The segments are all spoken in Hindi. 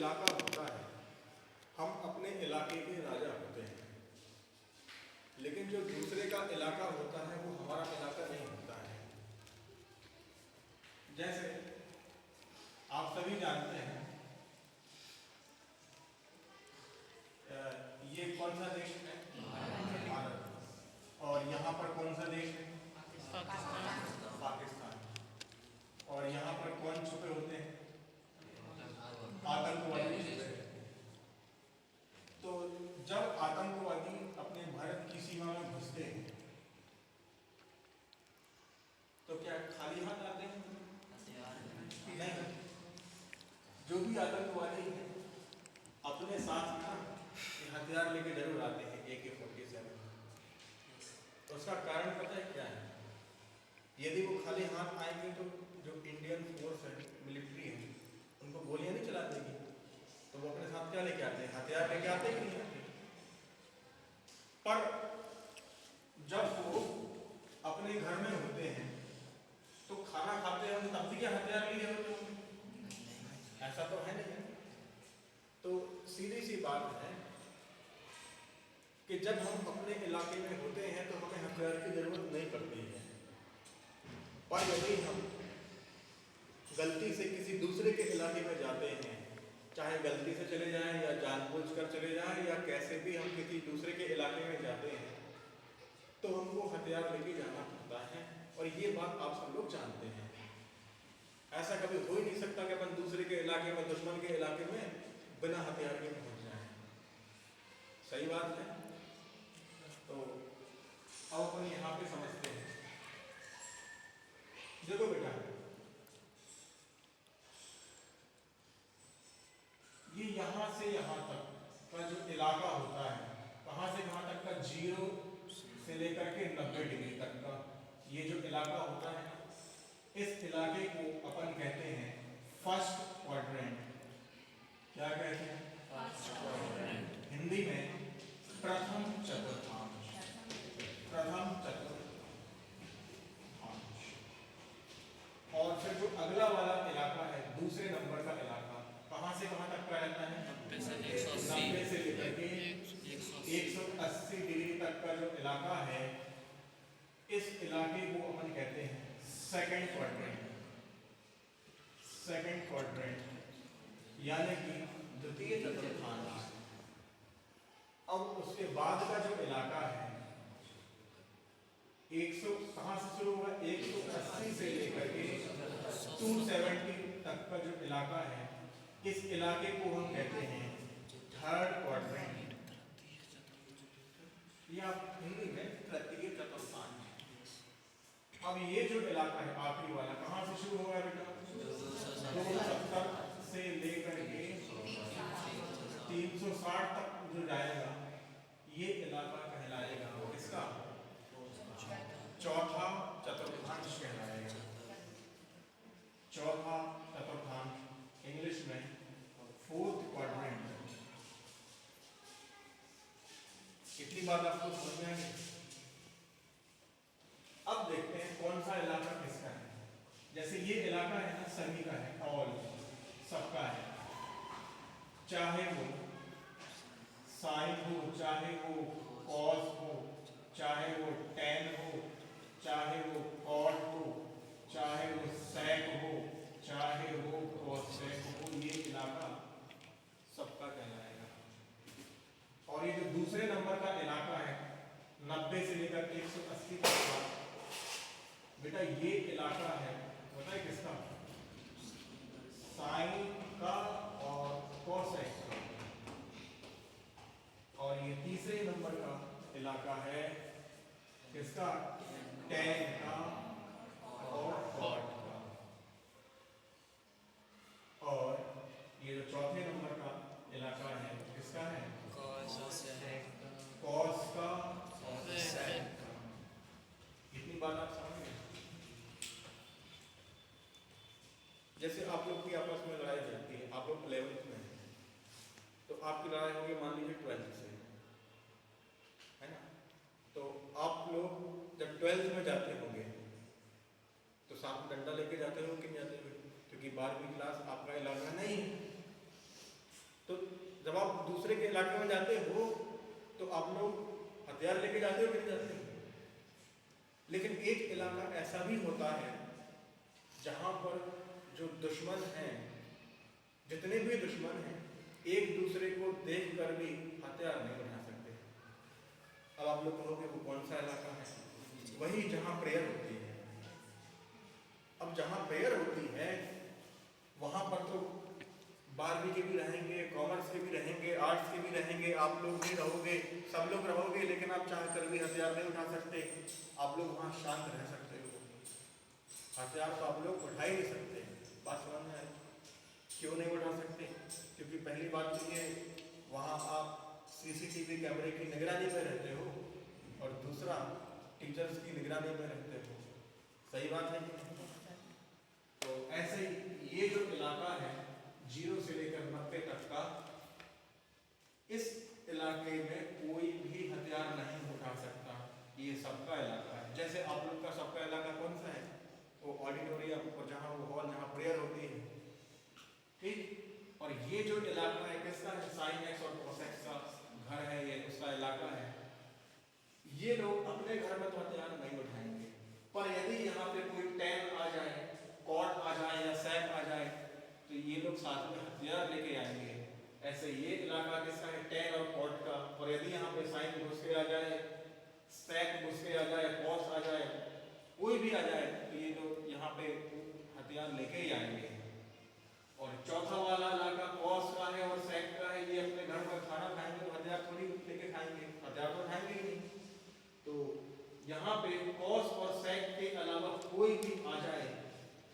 इलाका होता है, हम अपने इलाके के राजा होते हैं, लेकिन जो दूसरे का इलाका होता है वो हमारा इलाका नहीं होता है। जैसे आप सभी जानते हैं, ये कौन सा देश है? भारत। और यहाँ पर कौन सा देश है? पाकिस्तान। और यहाँ पर कौन छुपे होते हैं? आतंकवादी। तो जब आतंकवादी अपने भारत की सीमा में घुसते हैं तो क्या खाली हाथ आते हैं? नहीं, जो भी आतंकवादी है अपने साथ ना हथियार लेके जरूर आते हैं, AK-47। उसका कारण पता है क्या है? यदि वो खाली हाथ आएंगे तो जो इंडियन फोर्स है, मिलिट्री है, उनको गोलियां नहीं चला देगी, तो वो अपने साथ क्या लेके आते हैं? हथियार लेके आते ही नहीं आते। पर जब वो अपने घर में होते हैं तो खाना खाते हैं तब भी क्या हथियार लिए होते हैं? ऐसा तो है नहीं। तो सीधी सी बात है कि जब हम अपने इलाके में होते हैं तो हमें हथियार की जरूरत नहीं पड़ती है। पर यदि हम गलती से किसी दूसरे के इलाके में जाते हैं, चाहे गलती से चले जाएं या जानबूझकर चले जाएं या कैसे भी हम किसी दूसरे के इलाके में जाते हैं, तो हमको हथियार लेके जाना पड़ता है। और ये बात आप सब लोग जानते हैं। ऐसा कभी हो ही नहीं सकता कि अपन दूसरे के इलाके में, दुश्मन के इलाके में बिना हथियार के पहुंच जाए। सही बात है। तो अब अपन यहाँ पे समझते हैं। देखो बेटा, ये यहाँ से यहाँ तक का जो इलाका होता है, कहाँ से कहाँ तक का, 0 से लेकर के 90 डिग्री तक का ये जो इलाका होता है, इस इलाके को अपन कहते हैं फर्स्ट क्वाड्रेंट। क्या कहते हैं? First quadrant. हिंदी में प्रथम चतुर्थांश। प्रथम चतुर्थांश। और फिर जो अगला वाला इलाका है, दूसरे नंबर का इलाका, कहां से कहां तक का रहता है? 90 से लेकर के 180 डिग्री तक का जो इलाका है, इस इलाके को अपन कहते हैं सेकंड क्वाड्रेंट। सेकंड क्वाड्रेंट यानी कि द्वितीय चतुर्थांश। अब उसके बाद का जो इलाका है, 100 कहां से शुरू हुआ? 180 से लेकर के 270 तक का जो इलाका है, इस इलाके को हम कहते हैं थर्ड क्वाड्रेंट या हिंदी में तृतीय चतुर्थांश। अब ये जो इलाका है आखिरी वाला, कहां से शुरू हुआ बेटा? 270 से लेकर के 360 तक जो जाएगा, ये इलाका कहलाएगा इसका चौथा चतुर्थांश कहलाएगा। चौथा चतुर्थांश, इंग्लिश में फोर्थ क्वाड्रेंट। कितनी बात आपको समझ में आई? अब देखते हैं कौन सा इलाका किसका है। जैसे ये इलाका है ना, सभी का है, ऑल, सबका है। चाहे वो साइन हो, चाहे वो कॉस हो, चाहे वो टेन हो, चाहे वो कॉट हो, चाहे वो सेक हो, चाहे वो कोसेक हो, ये इलाका सबका कहलाएगा। और ये जो दूसरे नंबर का इलाका है, 90 से लेकर 180 तक का, बेटा ये इलाका है, पता है किसका? साइन का और कोसेक का। और ये तीसरे नंबर का इलाका है किसका? टेन का और कॉट का। और ये जो चौथे नंबर का इलाका है किसका है? कॉस का और सेक का। इतनी बात आप समझ गए? जैसे आप लोग की आपस में लड़ाई चलती है, आप लोग 11th में हैं, तो आपकी लड़ाई होगी मान लीजिए 12th से, है ना? तो आप लोग जब 12th में जाते होंगे तो साथ में डंडा लेके जाते हो कि नहीं जाते हो? क्योंकि 12वीं क्लास आपका इलाका नहीं है। जब आप दूसरे के इलाके में जाते हो तो आप लोग हथियार लेके जाते हो कि नहीं जाते हो? लेकिन एक इलाका ऐसा भी होता है जहां पर जो दुश्मन हैं, जितने भी दुश्मन हैं, एक दूसरे को देखकर भी हथियार नहीं उठा सकते। अब आप लोग कहोगे वो कौन सा इलाका है? वही जहां प्रेयर होती है। अब जहां प्रेयर होती है वहां पर तो 12वीं के भी रहेंगे, कॉमर्स के भी रहेंगे, आर्ट्स के भी रहेंगे, आप लोग भी रहोगे, सब लोग रहोगे, लेकिन आप चाह कर भी हथियार नहीं उठा सकते। आप लोग वहाँ शांत रह सकते हो, हथियार तो आप लोग उठा ही नहीं सकते। बात समझ में आई? क्यों नहीं उठा सकते? क्योंकि पहली बात तो ये, वहाँ आप सीसीटीवी कैमरे की निगरानी में रहते हो, और दूसरा टीचर्स की निगरानी में रहते हो। सही बात है कि नहीं? तो ऐसे ही ये जो इलाका है 0 से लेकर 90 तक का, इस इलाके में कोई भी हथियार नहीं उठा सकता। ये सबका इलाका है। जैसे आप लोग का सबका इलाका कौन सा है? वो ऑडिटोरियम, और जहाँ वो हॉल जहाँ प्रेयर होती है, ठीक। और ये जो इलाका है किसका है? साइन एक्स और कॉस एक्स का घर है, ये उसका इलाका है। ये लोग अपने घर में तो हथियार नहीं उठाएंगे, पर यदि यहाँ पे कोई टैन आ जाए, कॉट आ जाए या सैक आ जाए, तो ये लोग साथ में हथियार लेके आएंगे। ऐसे ये इलाका किसका है? टैन और कॉट का। और यदि यहाँ पे साइन घुस के आ जाए, सैक घुस के आ जाए, कॉस आ जाए, कोई भी आ जाए, तो ये लोग यहाँ पे हथियार लेके ही आएंगे। और चौथा वाला इलाका कॉस का है और सैक का है। ये अपने घर पर खाना खाएंगे तो हथियार थोड़ी लेके खाएंगे, हथियार तो खाएंगे ही नहीं। तो यहाँ पे कॉस और सैक के अलावा कोई भी आ जाए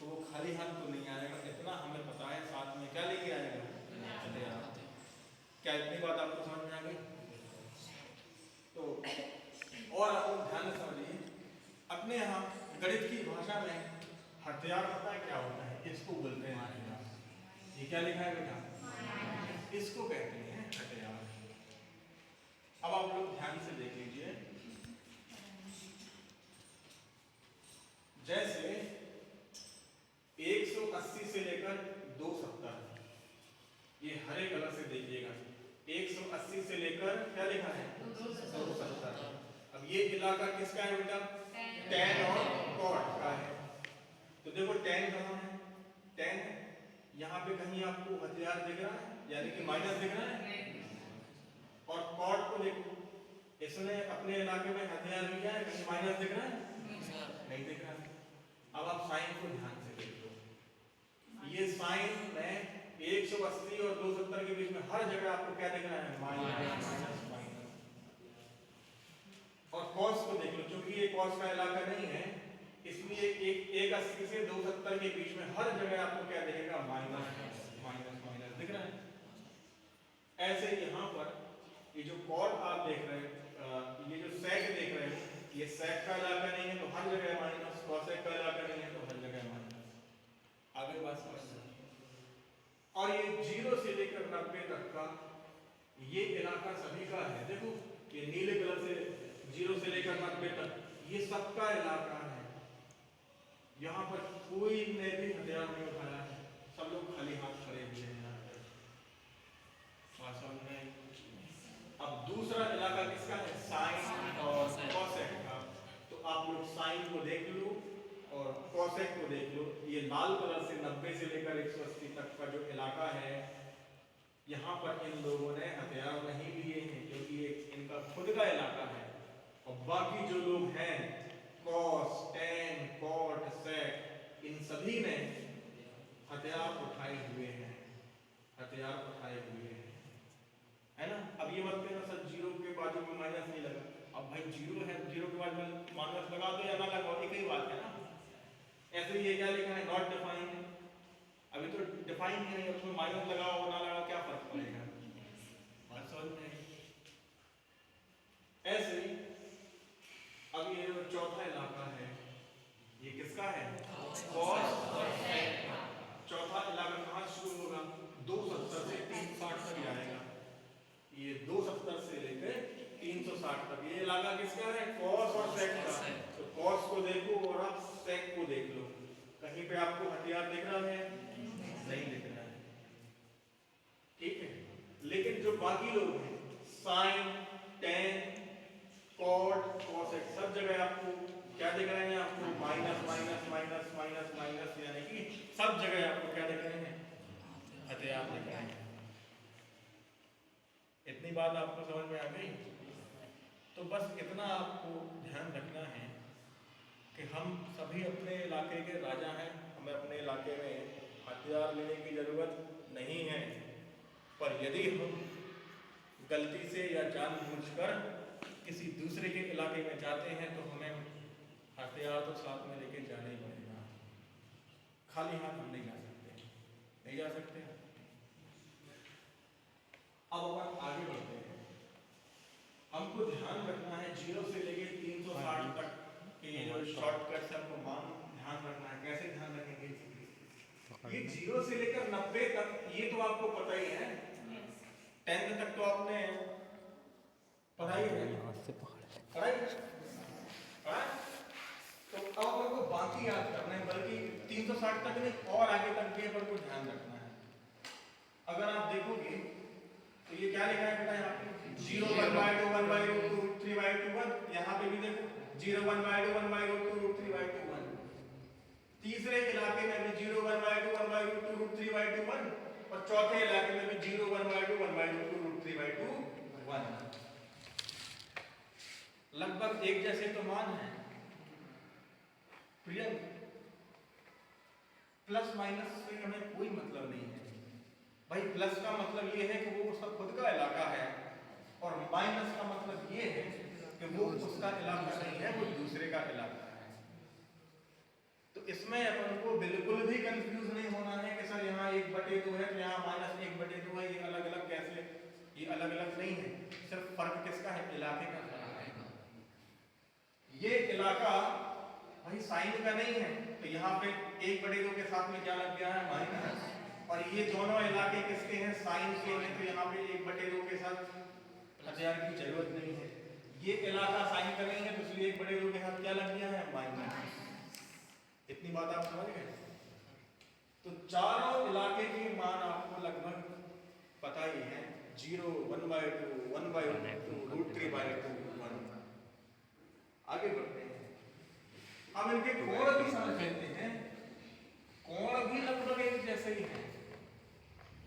तो वो खाली हाथ तो नहीं आएगा, इतना हमें पता है। साथ में क्या लेके आएगा? हथियार। क्या इतनी बात आपको समझ में आ गई? तो और आप लोग ध्यान से समझिए, अपने यहाँ गणित की भाषा में हथियार पता है क्या होता है? इसको बोलते हैं हथियार। ये क्या लिखा है बेटा? इसको कहते हैं हथियार। अब आप लोग ध्यान से देख लीजिए, जैसे 180 से लेकर 270, ये हरे कलर से देखिएगा। 180 से लेकर क्या लिखा है? 270। अब ये इलाका किसका है बेटा? टैन और कॉट का है। तो देखो टैन कहाँ है? टैन है यहाँ पे, कहीं आपको हथियार दिख रहा है? यानी कि माइनस दिख रहा है। और कॉट को देखो, इसने अपने इलाके में हथियार लिया है, कहीं माइनस दिख रहा है? नहीं दिख रहा है। अब आप साइन को ध्यान से देख लो, ये साइन में 180 और 270 के बीच में हर जगह आपको क्या दिख रहा है? Minus minus minus. और कॉस को देख लो, क्योंकि ये कॉस का इलाका नहीं है, इसलिए 180 से 270 के बीच में हर जगह आपको क्या दिखेगा? माइनस माइनस माइनस दिख रहा है। ऐसे यहाँ पर ये जो कॉट आप देख रहे हैं, ये जो सेक देख रहे हैं, ये सेक का इलाका नहीं है तो हर जगह माइनस, कॉसेक का इलाका नहीं है तो हर जगह माइनस। आगे बात समझ। और ये 0 से लेकर 90 तक का ये इलाका सभी का है। देखो ये नीले कलर से 0 से लेकर 90 तक ये सबका इलाका है। यहाँ पर कोई ने भी हथियार नहीं उठाया है, सब लोग खाली हाथ खड़े हुए हैं यहाँ पर। में अब दूसरा इलाका किसका है? साइन और कॉसेक का। तो आप लोग साइन को देख लो और कॉसेक को देख लो। ये लाल कलर से 90 से लेकर 180 तक का जो इलाका है, यहाँ पर इन लोगों ने हथियार नहीं लिए हैं, क्योंकि ये इनका खुद का इलाका है। और बाकी जो लोग हैं कॉस, टैन, कॉट, सेक, इन सभी ने हथियार उठाए हुए हैं, हथियार उठाए हुए हैं, है ना। अब ये मत कहना सर 0 के बाजू में माइनस नहीं लगा। अब भाई 0 है, 0 के बाद में माइनस लगा दो या ना लगाओ, एक ही बात है ना। ऐसे ये क्या लिखा है? Not defined. अभी तो डिफाइन है नहीं, उसमें माइनस लगाओ ना लगाओ क्या फर्क पड़ेगा? बात समझ में आई? ऐसे ही अब ये जो चौथा इलाका है ये किसका है? कॉस और सेक का। चौथा इलाका कहाँ शुरू होगा? 270 से 360 तक जाएगा। ये 270 से लेकर 360 तक ये इलाका किसका है? कॉस और सेक का। तो कॉस को देखो और आप सेक को देख लो, कहीं पे आपको हथियार दिख रहा है? नहीं दिख रहा है, ठीक है। लेकिन जो जो बाकी लोग हैं साइन, टेन, कॉट, कॉसेक, सब जगह आपको क्या दिख रहे हैं? आपको minus minus minus minus minus, यानी कि सब जगह आपको क्या दिख रहे हैं? हथियार दिख रहे हैं। इतनी बात आपको समझ में आ गई? तो बस इतना आपको ध्यान रखना है कि हम सभी अपने इलाके के राजा हैं, हमें अपने इलाके में हथियार लेने की ज़रूरत नहीं है। पर यदि हम गलती से या जानबूझकर किसी दूसरे के इलाके में जाते हैं तो हमें हथियार तो साथ में लेके जाना ही पड़ेगा। खाली हाथ हम नहीं जा सकते, नहीं जा सकते। अब अपन आगे बढ़ते हैं। हमको ध्यान रखना है 0 से लेके 360 तक के ये जो शॉर्टकट्स है हमको ध्यान रखना है। कैसे ध्यान रखेंगे? ये 0 से लेकर 90 तक ये तो आपको पता ही है। 10 तक तो आपने पढ़ाई है, पढ़ाई तो अब अपन को बाकी याद करना है, बल्कि 360 तक नहीं और आगे तक भी अपन को ध्यान रखना है। अगर आप देखोगे तो ये क्या लिखा है बेटा? यहाँ पे 0 1/2 1/2 √3/2 1। यहाँ पे भी देखो 0 1/2 1/2 √3/2 1। तीसरे इलाके में भी 0 1/2 1/2 √3/2 1 और चौथे इलाके में भी 0 1/2 1/2 √3/2 1। लगभग एक जैसे तो मान है। प्रियंक, प्लस माइनस से हमें कोई मतलब नहीं है भाई। प्लस का मतलब ये है कि वो उसका खुद का इलाका है और माइनस का मतलब ये है कि वो उसका इलाका नहीं है, वो दूसरे का इलाका है। तो इसमें अपन को बिल्कुल भी कंफ्यूज नहीं होना है कि सर यहाँ 1/2 है तो यहाँ -1/2 है। ये अलग अलग कैसे? ये अलग अलग नहीं है। सिर्फ फर्क किसका है? इलाके का फर्क है। ये इलाका भाई साइन का नहीं है, तो यहाँ पे 1/2 के साथ में क्या लग गया है? माइनस। और ये दोनों इलाके किसके हैं? साइन के हैं, तो यहाँ पे 1/2 के साथ हथियार की जरूरत नहीं है। ये इलाका साइन का नहीं है तो इसलिए 1/2 के साथ क्या लग गया है? माइनस। इतनी बात आप समझ गए? तो चारों इलाके के मान आपको लगभग पता ही है। 0 1/2 1/2 √3/2 1। आगे बढ़ते हैं। अब इनके कोण भी समझ लेते हैं। कोण भी लगभग एक जैसे ही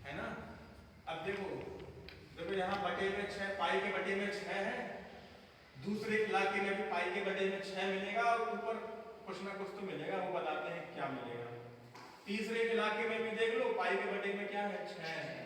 है ना? अब देखो यहाँ बटे में 6, पाई के बटे में 6 है। दूसरे इलाके में भी पाई के बटे में 6 मिलेगा और ऊपर कुछ ना कुछ तो मिलेगा, वो बताते हैं क्या मिलेगा। तीसरे इलाके में भी देख लो, पाई के बटे में क्या है? 6 है।